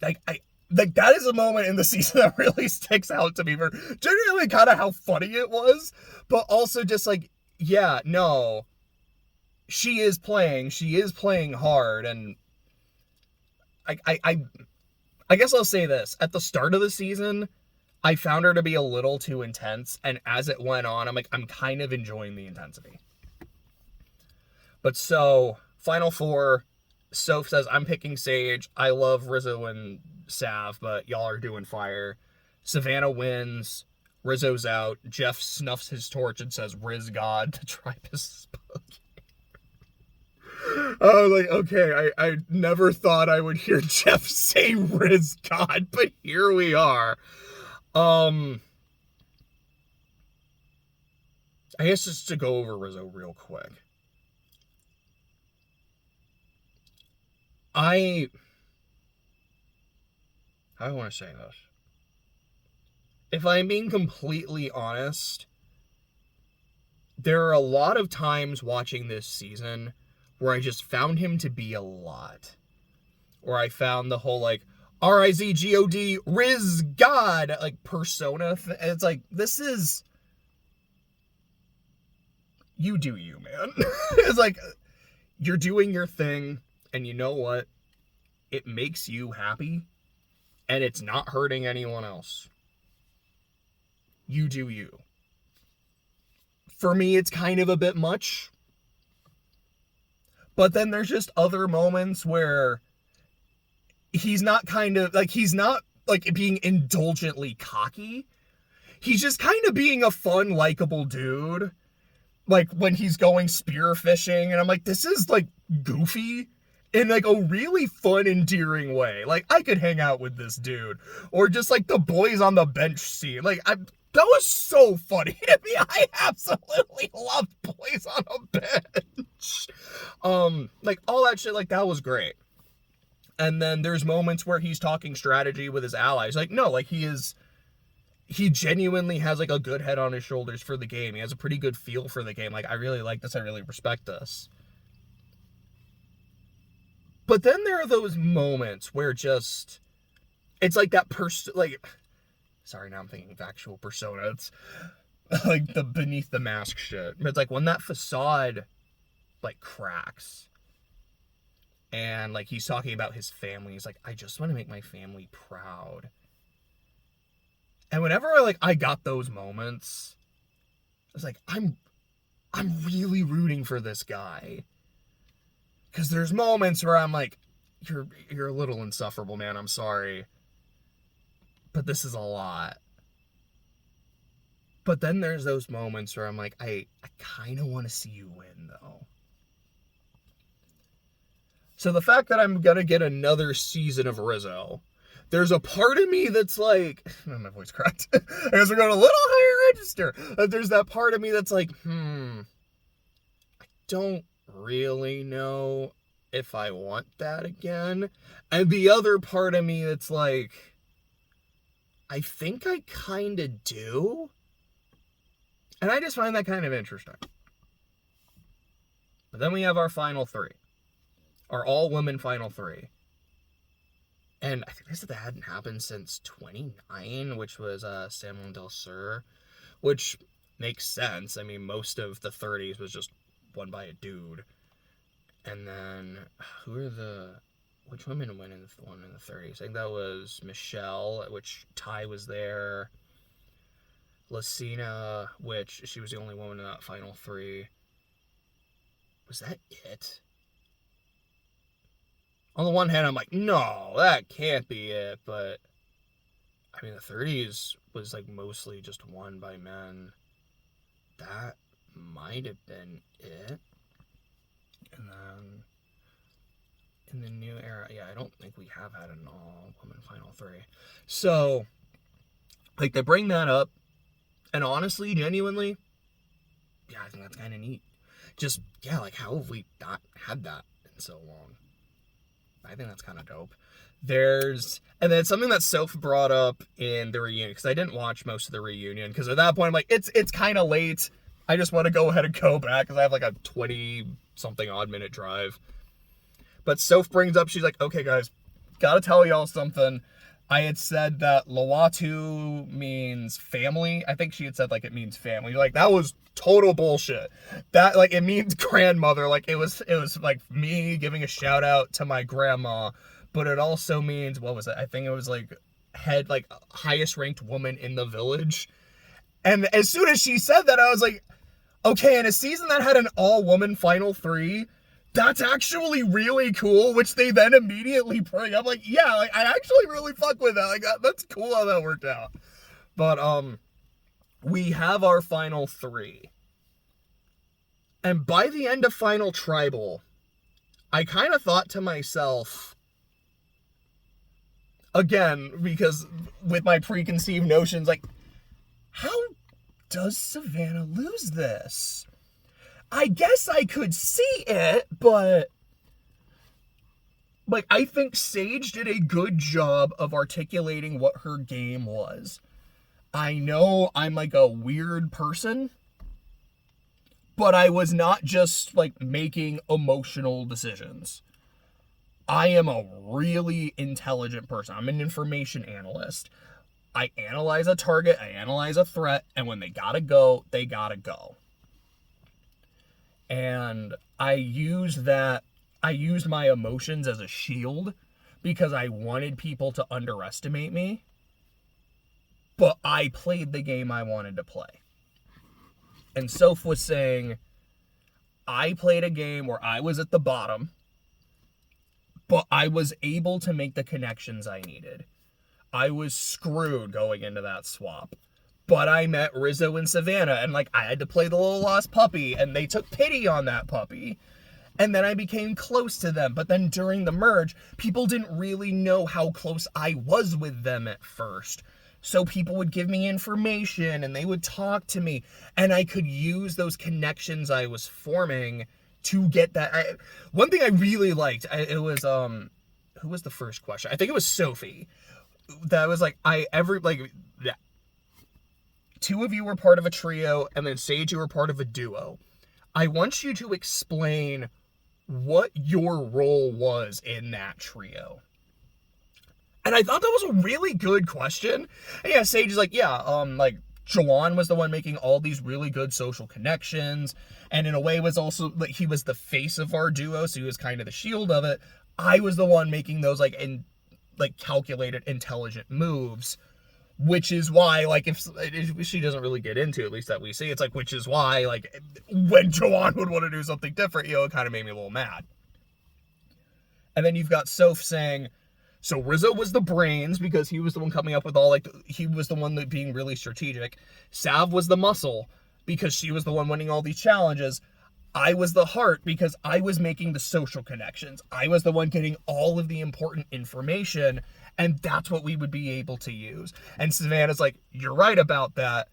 like, that is a moment in the season that really sticks out to me for genuinely kind of how funny it was, but also just like, yeah, no, she is playing hard. And I guess I'll say this. At the start of the season, I found her to be a little too intense, and as it went on, I'm like, I'm kind of enjoying the intensity. But so, Final Four, Soph says, I'm picking Sage. I love Rizzo and Sav, but y'all are doing fire. Savannah wins. Rizzo's out. Jeff snuffs his torch and says, Riz God. The tribe is spoken. I was like, okay, I never thought I would hear Jeff say Riz God, but here we are. I guess just to go over Rizzo real quick. I how do I want to say this? If I'm being completely honest, there are a lot of times watching this season where I just found him to be a lot. Or I found the whole, like, R-I-Z-G-O-D, Riz God, like, persona. It's like, this is... You do you, man. It's like, you're doing your thing, and you know what? It makes you happy, and it's not hurting anyone else. You do you. For me, it's kind of a bit much. But then there's just other moments where he's not being indulgently cocky. He's just kind of being a fun, likable dude. Like, when he's going spearfishing, and I'm like, this is, like, goofy in, like, a really fun, endearing way. Like, I could hang out with this dude. Or just, like, the boys on the bench scene. Like, that was so funny to me. I absolutely loved boys on a bench. Like, all that shit, like, that was great. And then there's moments where he's talking strategy with his allies. Like, no, like, he genuinely has, like, a good head on his shoulders for the game. He has a pretty good feel for the game. Like, I really like this. I really respect this. But then there are those moments where just... It's like that person... Like... Sorry, now I'm thinking of actual Persona. It's like the beneath the mask shit. But it's like when that facade, like, cracks. And, like, he's talking about his family. He's like, I just want to make my family proud. And whenever I got those moments, I was like, I'm really rooting for this guy. Because there's moments where I'm like, you're a little insufferable, man. I'm sorry. But this is a lot. But then there's those moments where I'm like, I kind of want to see you win, though. So the fact that I'm going to get another season of Rizzo, there's a part of me that's like, my voice cracked. I guess we're going a little higher register. There's that part of me that's like, I don't really know if I want that again. And the other part of me that's like, I think I kind of do. And I just find that kind of interesting. But then we have our final three. Our all-women final three. And I think this hadn't happened since 29, which was Salmon Del Sur, which makes sense. I mean, most of the 30s was just won by a dude. And then, which women went in the one in the 30s? I think that was Michelle, which Ty was there. Lucina, which she was the only woman in that final three. Was that it? On the one hand, I'm like, no, that can't be it. But, I mean, the 30s was, like, mostly just won by men. That might have been it. And then, in the new era, yeah, I don't think we have had an all-woman final three. So, like, they bring that up. And honestly, genuinely, yeah, I think that's kind of neat. Just, yeah, like, how have we not had that in so long? I think that's kind of dope. And then something that Soph brought up in the reunion, because I didn't watch most of the reunion, because at that point, I'm like, it's kind of late. I just want to go ahead and go back, because I have like a 20-something odd minute drive. But Soph brings up, she's like, okay, guys, gotta tell y'all something. I had said that Lawatu means family. I think she had said, like, it means family. Like, that was total bullshit. That, like, it means grandmother. Like, it was like, me giving a shout-out to my grandma. But it also means, what was it? I think it was, like, highest-ranked woman in the village. And as soon as she said that, I was like, okay, in a season that had an all-woman final three, that's actually really cool, which they then immediately bring up. Like, yeah, like, I actually really fuck with that. Like, that's cool how that worked out. But, we have our final three. And by the end of Final Tribal, I kind of thought to myself, again, because with my preconceived notions, like, how does Savannah lose this? I guess I could see it, but like, I think Sage did a good job of articulating what her game was. I know I'm like a weird person, but I was not just like making emotional decisions. I am a really intelligent person. I'm an information analyst. I analyze a target, I analyze a threat, and when they gotta go, they gotta go. And I used my emotions as a shield because I wanted people to underestimate me, but I played the game I wanted to play. And Soph was saying, I played a game where I was at the bottom, but I was able to make the connections I needed. I was screwed going into that swap. But I met Rizzo and Savannah, and like I had to play the little lost puppy, and they took pity on that puppy. And then I became close to them. But then during the merge, people didn't really know how close I was with them at first. So people would give me information and they would talk to me, and I could use those connections I was forming to get that. One thing I really liked, it was, who was the first question? I think it was Sophie. That was like, yeah. Two of you were part of a trio, and then Sage, you were part of a duo. I want you to explain what your role was in that trio. And I thought that was a really good question. And yeah, Sage is like, yeah, like, Jawan was the one making all these really good social connections, and in a way was also, like, he was the face of our duo, so he was kind of the shield of it. I was the one making those, like, calculated, intelligent moves, which is why, like, if she doesn't really get into, at least that we see, it's like, which is why, like, when Jawan would want to do something different, it kind of made me a little mad. And then you've got Soph saying, so Rizzo was the brains because he was the one coming up with all, like, he was the one that being really strategic. Sav was the muscle because she was the one winning all these challenges. I was the heart because I was making the social connections. I was the one getting all of the important information, and that's what we would be able to use. And Savannah's like, you're right about that,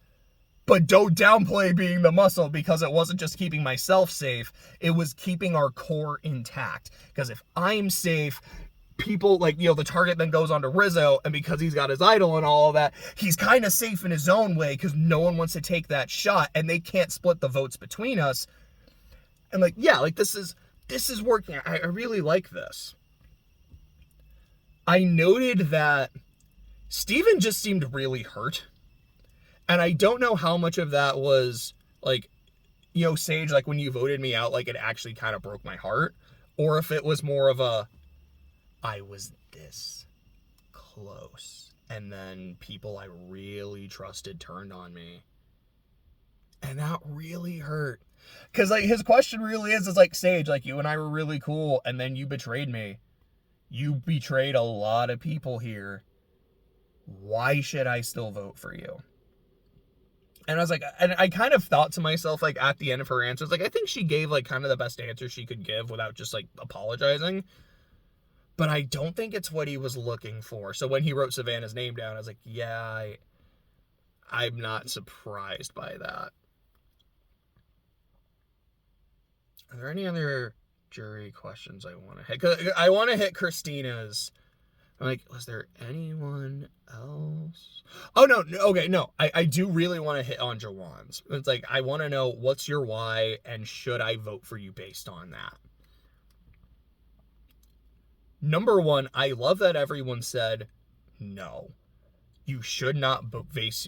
but don't downplay being the muscle, because it wasn't just keeping myself safe, it was keeping our core intact. Because if I'm safe, people, like, the target then goes on to Rizzo, and because he's got his idol and all of that, he's kind of safe in his own way because no one wants to take that shot, and they can't split the votes between us. And like, yeah, like, this is working. I really like this. I noted that Steven just seemed really hurt. And I don't know how much of that was, like, Sage, like, when you voted me out, like, it actually kind of broke my heart. Or if it was more of a, I was this close, and then people I really trusted turned on me. And that really hurt. Because, like, his question really is like, Sage, like, you and I were really cool, and then you betrayed me. You betrayed a lot of people here. Why should I still vote for you? And I was like, and I kind of thought to myself, like, at the end of her answers, like, I think she gave, like, kind of the best answer she could give without just, like, apologizing. But I don't think it's what he was looking for. So when he wrote Savannah's name down, I was like, yeah, I'm not surprised by that. Are there any other jury questions I want to hit? 'Cause I want to hit Christina's. I'm like, was there anyone else? Oh, no. Okay, no. I do really want to hit on Jawan's. It's like, I want to know, what's your why, and should I vote for you based on that? Number one, I love that everyone said, no, you should not base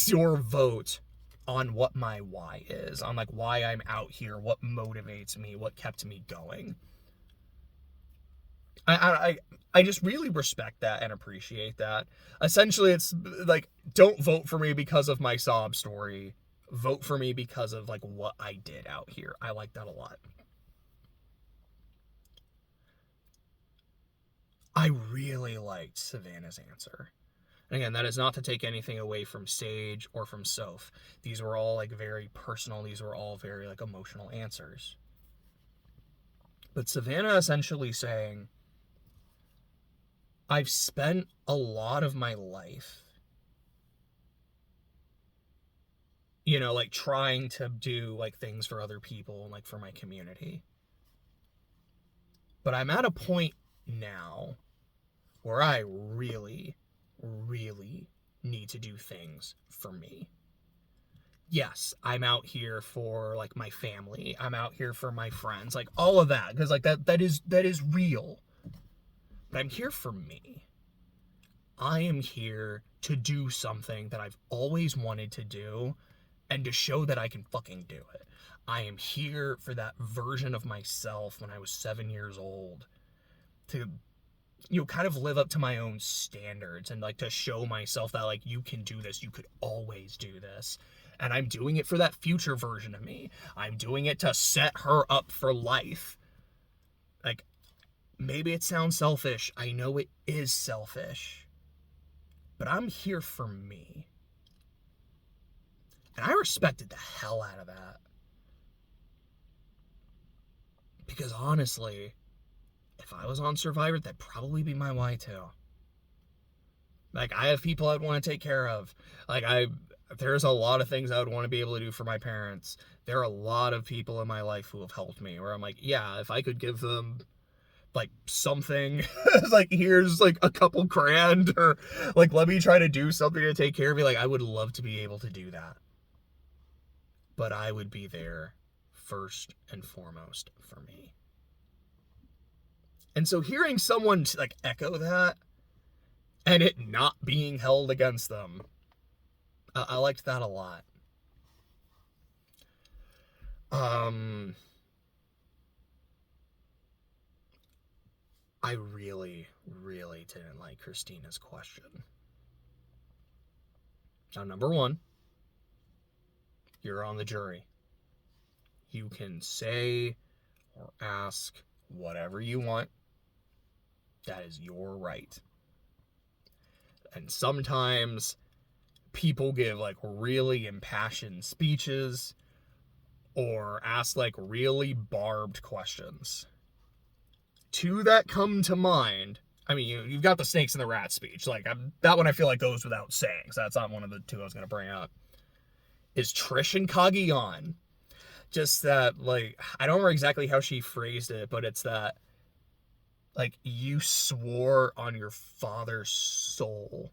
your vote on what my why is, on, like, why I'm out here, what motivates me, what kept me going. I just really respect that and appreciate that. Essentially, it's like, don't vote for me because of my sob story. Vote for me because of, like, what I did out here. I like that a lot. I really liked Savannah's answer. And again, that is not to take anything away from Sage or from Soph. These were all, like, very personal. These were all very, like, emotional answers. But Savannah essentially saying, I've spent a lot of my life, like, trying to do, like, things for other people and, like, for my community. But I'm at a point now where I really, really need to do things for me. Yes, I'm out here for, like, my family. I'm out here for my friends. Like, all of that. Because, like, that is real. But I'm here for me. I am here to do something that I've always wanted to do and to show that I can fucking do it. I am here for that version of myself when I was 7 years old to, kind of live up to my own standards and, like, to show myself that, like, you can do this. You could always do this. And I'm doing it for that future version of me. I'm doing it to set her up for life. Like, maybe it sounds selfish. I know it is selfish. But I'm here for me. And I respected the hell out of that. Because honestly, if I was on Survivor, that'd probably be my why too. Like, I have people I'd want to take care of. Like, there's a lot of things I would want to be able to do for my parents. There are a lot of people in my life who have helped me, where I'm like, yeah, if I could give them, like, something, like, here's, like, a couple grand, or, like, let me try to do something to take care of me, like, I would love to be able to do that. But I would be there first and foremost for me. And so hearing someone, like, echo that, and it not being held against them, I liked that a lot. I really, really didn't like Christina's question. Now, number one, you're on the jury. You can say or ask whatever you want. That is your right. And sometimes people give, like, really impassioned speeches or ask, like, really barbed questions. Two that come to mind, I mean, you've got the snakes and the rats speech. Like, that one I feel like goes without saying, so that's not one of the two I was going to bring up. Is Trish and Cagayan. Just that, like, I don't remember exactly how she phrased it, but it's that, like, you swore on your father's soul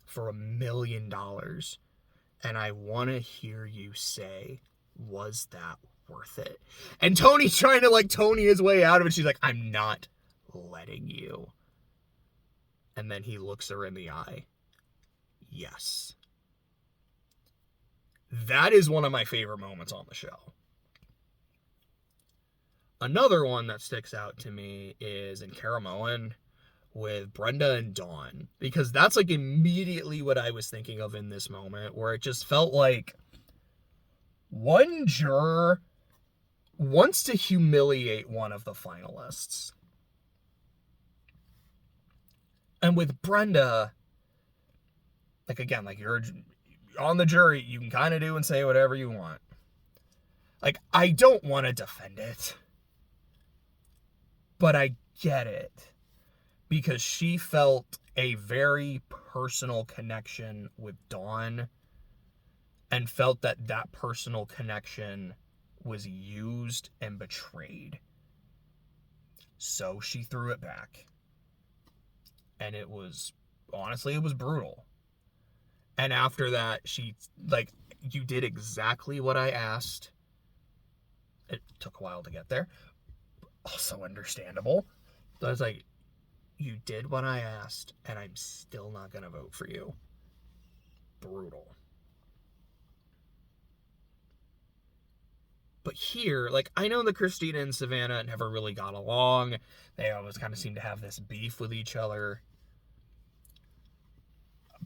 for $1 million, and I want to hear you say, was that worth it? And Tony's trying to, like, Tony his way out of it. She's like, I'm not letting you. And then he looks her in the eye. Yes. That is one of my favorite moments on the show. Another one that sticks out to me is in Caramoan with Brenda and Dawn, because that's, like, immediately what I was thinking of in this moment, where it just felt like one juror wants to humiliate one of the finalists. And with Brenda, like, again, like, you're on the jury, you can kind of do and say whatever you want. Like, I don't want to defend it, but I get it, because she felt a very personal connection with Dawn and felt that that personal connection was used and betrayed. So she threw it back. And it was, honestly, it was brutal. And after that, she, like, you did exactly what I asked. It took a while to get there. Also understandable. So I was like, you did what I asked, and I'm still not going to vote for you. Brutal. But here, like, I know that Christina and Savannah never really got along. They always kind of seem to have this beef with each other.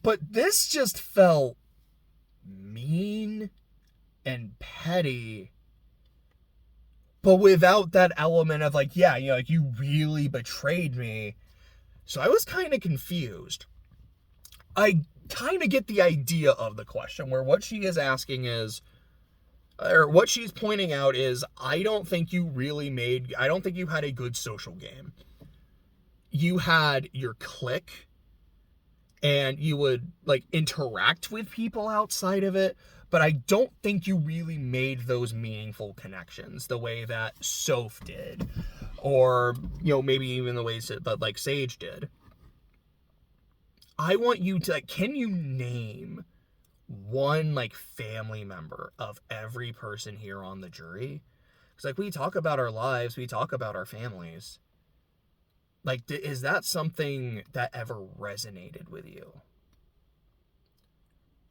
But this just felt mean and petty, but without that element of, like, yeah, you know, like, you really betrayed me. So I was kind of confused. I kind of get the idea of the question, where what she is asking is, or what she's pointing out is, I don't think you had a good social game. You had your clique, and you would, like, interact with people outside of it, but I don't think you really made those meaningful connections the way that Soph did, or, maybe even the ways that like Sage did. I want you to, like, can you name one, like, family member of every person here on the jury? Because, like, we talk about our lives, we talk about our families. Like, is that something that ever resonated with you?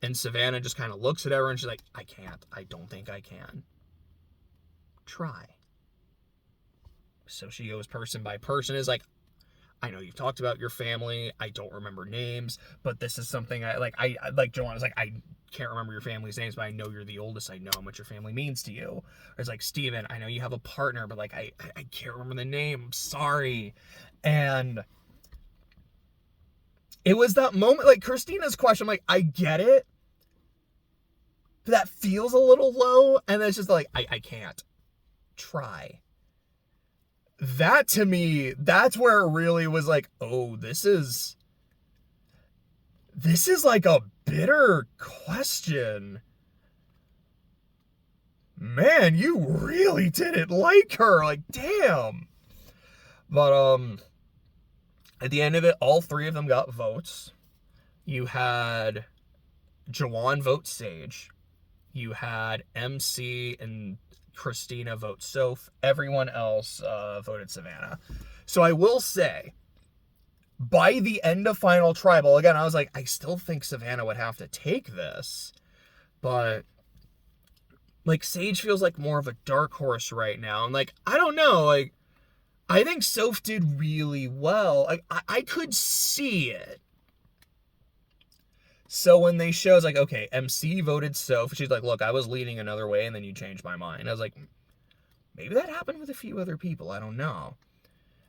And Savannah just kind of looks at her and she's like, I can't. I don't think I can. Try. So she goes person by person, is like, I know you've talked about your family. I don't remember names, but this is something I like Joanna's like, I can't remember your family's names, but I know you're the oldest. I know how much your family means to you. Or it's like, Steven, I know you have a partner, but like, I can't remember the name. I'm sorry. And it was that moment, like Christina's question, I'm like, I get it. But that feels a little low. And then it's just like, I can't. Try. That to me, that's where it really was like, oh, this is like a bitter question. Man, you really didn't like her. Like, damn. But, at the end of it, all three of them got votes. You had Jawan vote Sage. You had MC and Christina vote Soph. Everyone else voted Savannah. So I will say, by the end of Final Tribal, again, I was like, I still think Savannah would have to take this. But, like, Sage feels like more of a dark horse right now. And, like, I don't know. Like, I think Soph did really well. Like, I could see it. So when they show, it's like, okay, MC voted Soph. She's like, look, I was leaning another way, and then you changed my mind. I was like, maybe that happened with a few other people. I don't know.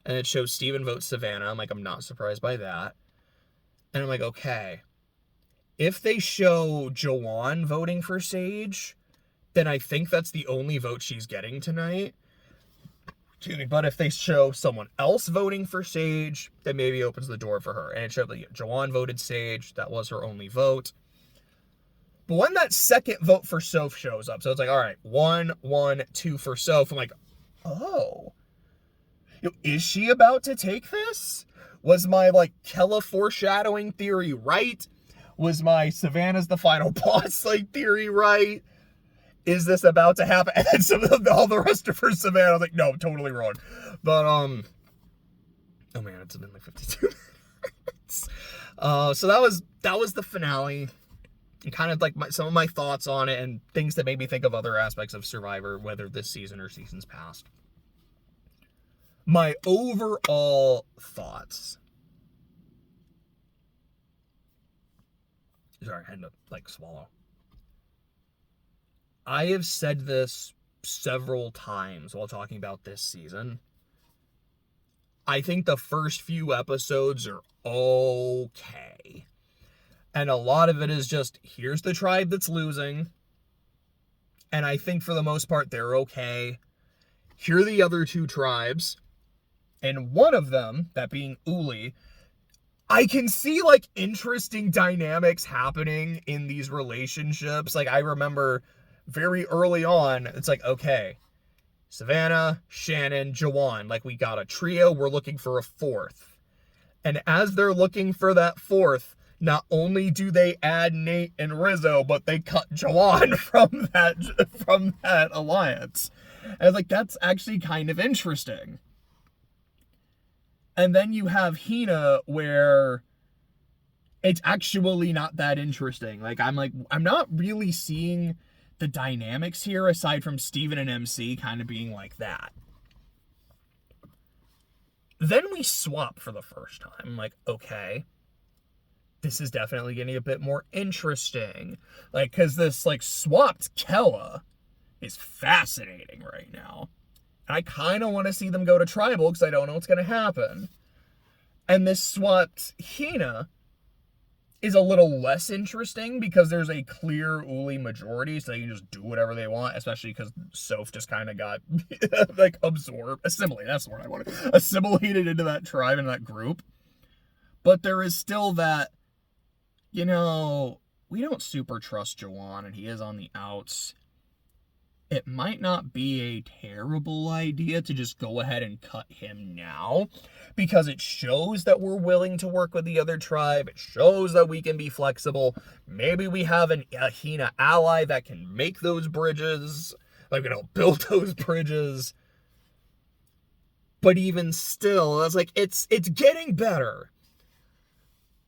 And it shows Steven votes Savannah. I'm like, I'm not surprised by that. And I'm like, okay. If they show Jawan voting for Sage, then I think that's the only vote she's getting tonight. Excuse me. But if they show someone else voting for Sage, then maybe it opens the door for her. And it showed that Jawan voted Sage. That was her only vote. But when that second vote for Soph shows up, so it's like, all right, 1, 1, 2 for Soph. I'm like, oh. Is she about to take this? Was my, like, Kella foreshadowing theory right? Was my Savannah's the final boss, like, theory right? Is this about to happen? And then all the rest of her Savannah, I was like, no, totally wrong. But, oh man, it's been like 52 minutes. So that was the finale. And kind of like some of my thoughts on it and things that made me think of other aspects of Survivor, whether this season or seasons past. My overall thoughts. Sorry, I had to, like, swallow. I have said this several times while talking about this season. I think the first few episodes are okay. And a lot of it is just, here's the tribe that's losing. And I think for the most part, they're okay. Here are the other two tribes. And one of them, that being Uli, I can see, like, interesting dynamics happening in these relationships. Like, I remember very early on, it's like, okay, Savannah, Shannon, Jawan, like, we got a trio, we're looking for a fourth. And as they're looking for that fourth, not only do they add Nate and Rizzo, but they cut Jawan from that alliance. And, like, that's actually kind of interesting. And then you have Hina, where it's actually not that interesting. Like, I'm not really seeing the dynamics here, aside from Steven and MC kind of being like that. Then we swap for the first time. I'm like, okay, this is definitely getting a bit more interesting. Like, because this, like, swapped Kella is fascinating right now. And I kind of want to see them go to Tribal, because I don't know what's going to happen. And this swapped Hina is a little less interesting, because there's a clear Uli majority, so they can just do whatever they want, especially because Soph just kind of got, like, assimilated, that's the word I wanted, assimilated into that tribe and that group. But there is still that, we don't super trust Jawan, and he is on the outs. it might not be a terrible idea to just go ahead and cut him now, because it shows that we're willing to work with the other tribe. It shows that we can be flexible. Maybe we have a Hina ally that can make those bridges, like, build those bridges. But even still, I was like, it's getting better.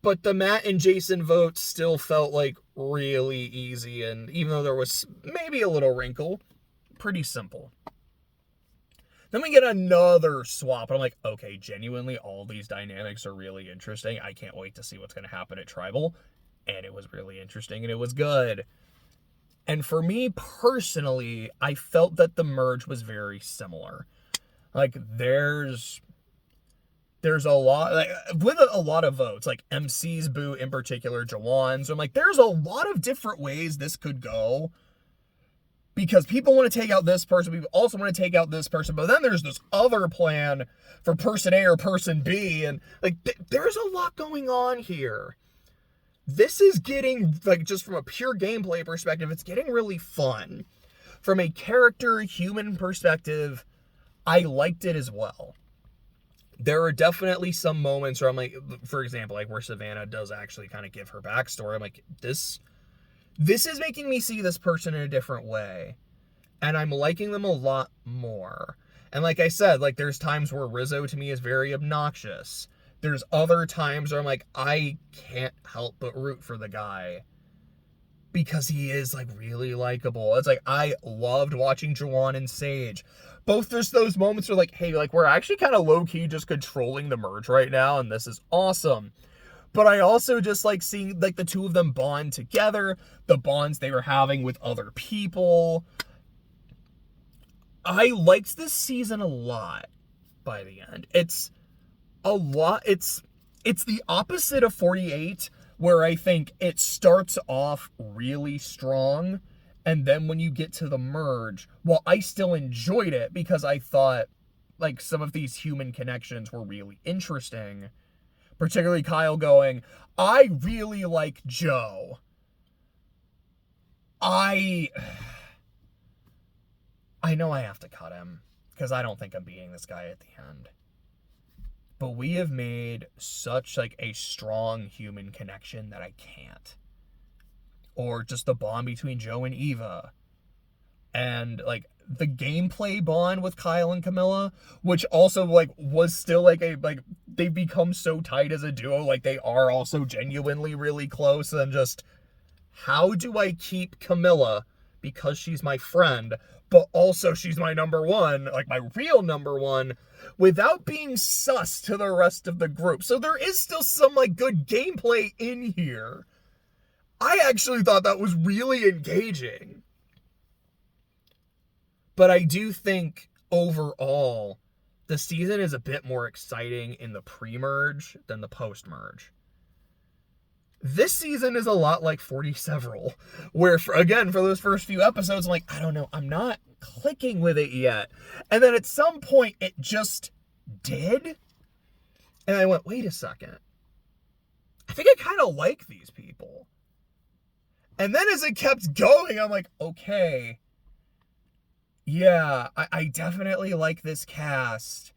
But the Matt and Jason votes still felt like really easy, and even though there was maybe a little wrinkle, pretty simple. Then we get another swap, and I'm like, okay, genuinely, all these dynamics are really interesting. I can't wait to see what's going to happen at Tribal. And it was really interesting, and it was good. And for me, personally, I felt that the merge was very similar. Like, there's a lot, like, with a lot of votes, like MC's boot in particular, Jawan's. I'm like, there's a lot of different ways this could go, because people want to take out this person, people also want to take out this person, but then there's this other plan for person A or person B, and like, there's a lot going on here. This is getting, like, just from a pure gameplay perspective, it's getting really fun. From a character, human perspective, I liked it as well. There are definitely some moments where I'm like, for example, like where Savannah does actually kind of give her backstory. I'm like, this is making me see this person in a different way. And I'm liking them a lot more. And like I said, like, there's times where Rizzo to me is very obnoxious. There's other times where I'm like, I can't help but root for the guy, because he is, like, really likable. It's like, I loved watching Jawan and Sage. Both there's those moments where, like, hey, like, we're actually kind of low-key just controlling the merge right now, and this is awesome. But I also just like seeing, like, the two of them bond together, the bonds they were having with other people. I liked this season a lot by the end. It's a lot, it's the opposite of 48, where I think it starts off really strong, and then when you get to the merge, well, I still enjoyed it because I thought, like, some of these human connections were really interesting. Particularly Kyle going, I really like Joe. I know I have to cut him, because I don't think I'm beating this guy at the end. But we have made such, like, a strong human connection that I can't. Or just the bond between Joe and Eva. And, like, the gameplay bond with Kyle and Camilla, which also, like, was still, like, they've become so tight as a duo, like, they are also genuinely really close, and just, how do I keep Camilla, because she's my friend, but also she's my number one, like, my real number one, without being sus to the rest of the group? So there is still some, like, good gameplay in here. I actually thought that was really engaging. But I do think, overall, the season is a bit more exciting in the pre-merge than the post-merge. This season is a lot like 40 Several, where, for those first few episodes, I'm like, I don't know, I'm not clicking with it yet. And then at some point, it just did. And I went, wait a second. I think I kind of like these people. And then as it kept going, I'm like, okay, yeah, I definitely like this cast.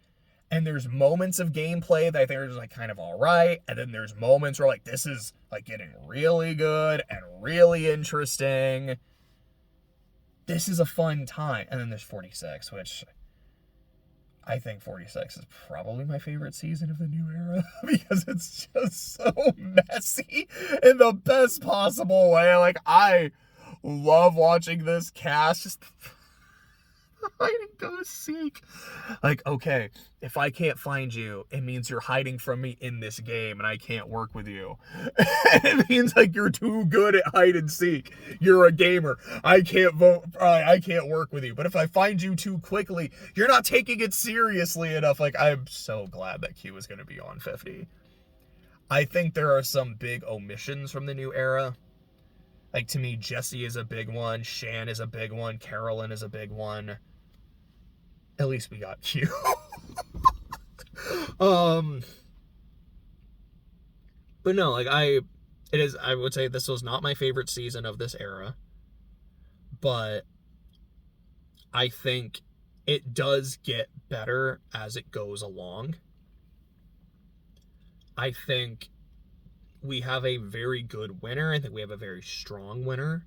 And there's moments of gameplay that I think are just, like, kind of all right. And then there's moments where, like, this is, like, getting really good and really interesting. This is a fun time. And then there's 46, which I think 46 is probably my favorite season of the new era, because it's just so messy in the best possible way. Like, I love watching this cast just hiding to seek. Like, okay, if I can't find you, it means you're hiding from me in this game and I can't work with you. It means, like, you're too good at hide and seek. You're a gamer. I can't work with you. But if I find you too quickly, you're not taking it seriously enough. Like, I'm so glad that Q is going to be on 50. I think there are some big omissions from the new era. Like, to me, Jesse is a big one. Shan is a big one. Carolyn is a big one. At least we got Q. But no, like, I would say this was not my favorite season of this era. But I think it does get better as it goes along. I think we have a very good winner. I think we have a very strong winner.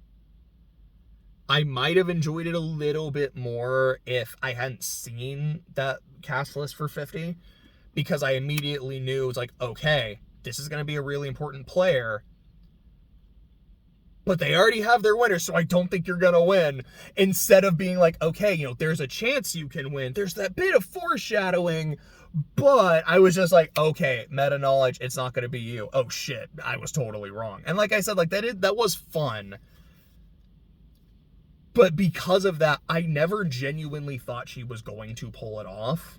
I might have enjoyed it a little bit more if I hadn't seen that cast list for 50, because I immediately knew, it was like, okay, this is going to be a really important player, but they already have their winner, so I don't think you're going to win. Instead of being like, okay, you know, there's a chance you can win. There's that bit of foreshadowing, but I was just like, okay, meta knowledge, it's not going to be you. Oh shit, I was totally wrong. And like I said, like that was fun. But because of that, I never genuinely thought she was going to pull it off.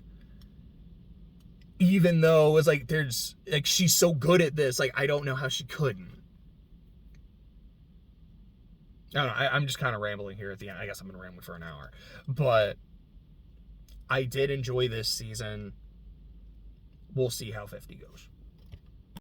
Even though it was like, she's so good at this, like, I don't know how she couldn't. I don't know, I'm just kind of rambling here at the end. I guess I'm going to ramble for an hour. But I did enjoy this season. We'll see how 50 goes.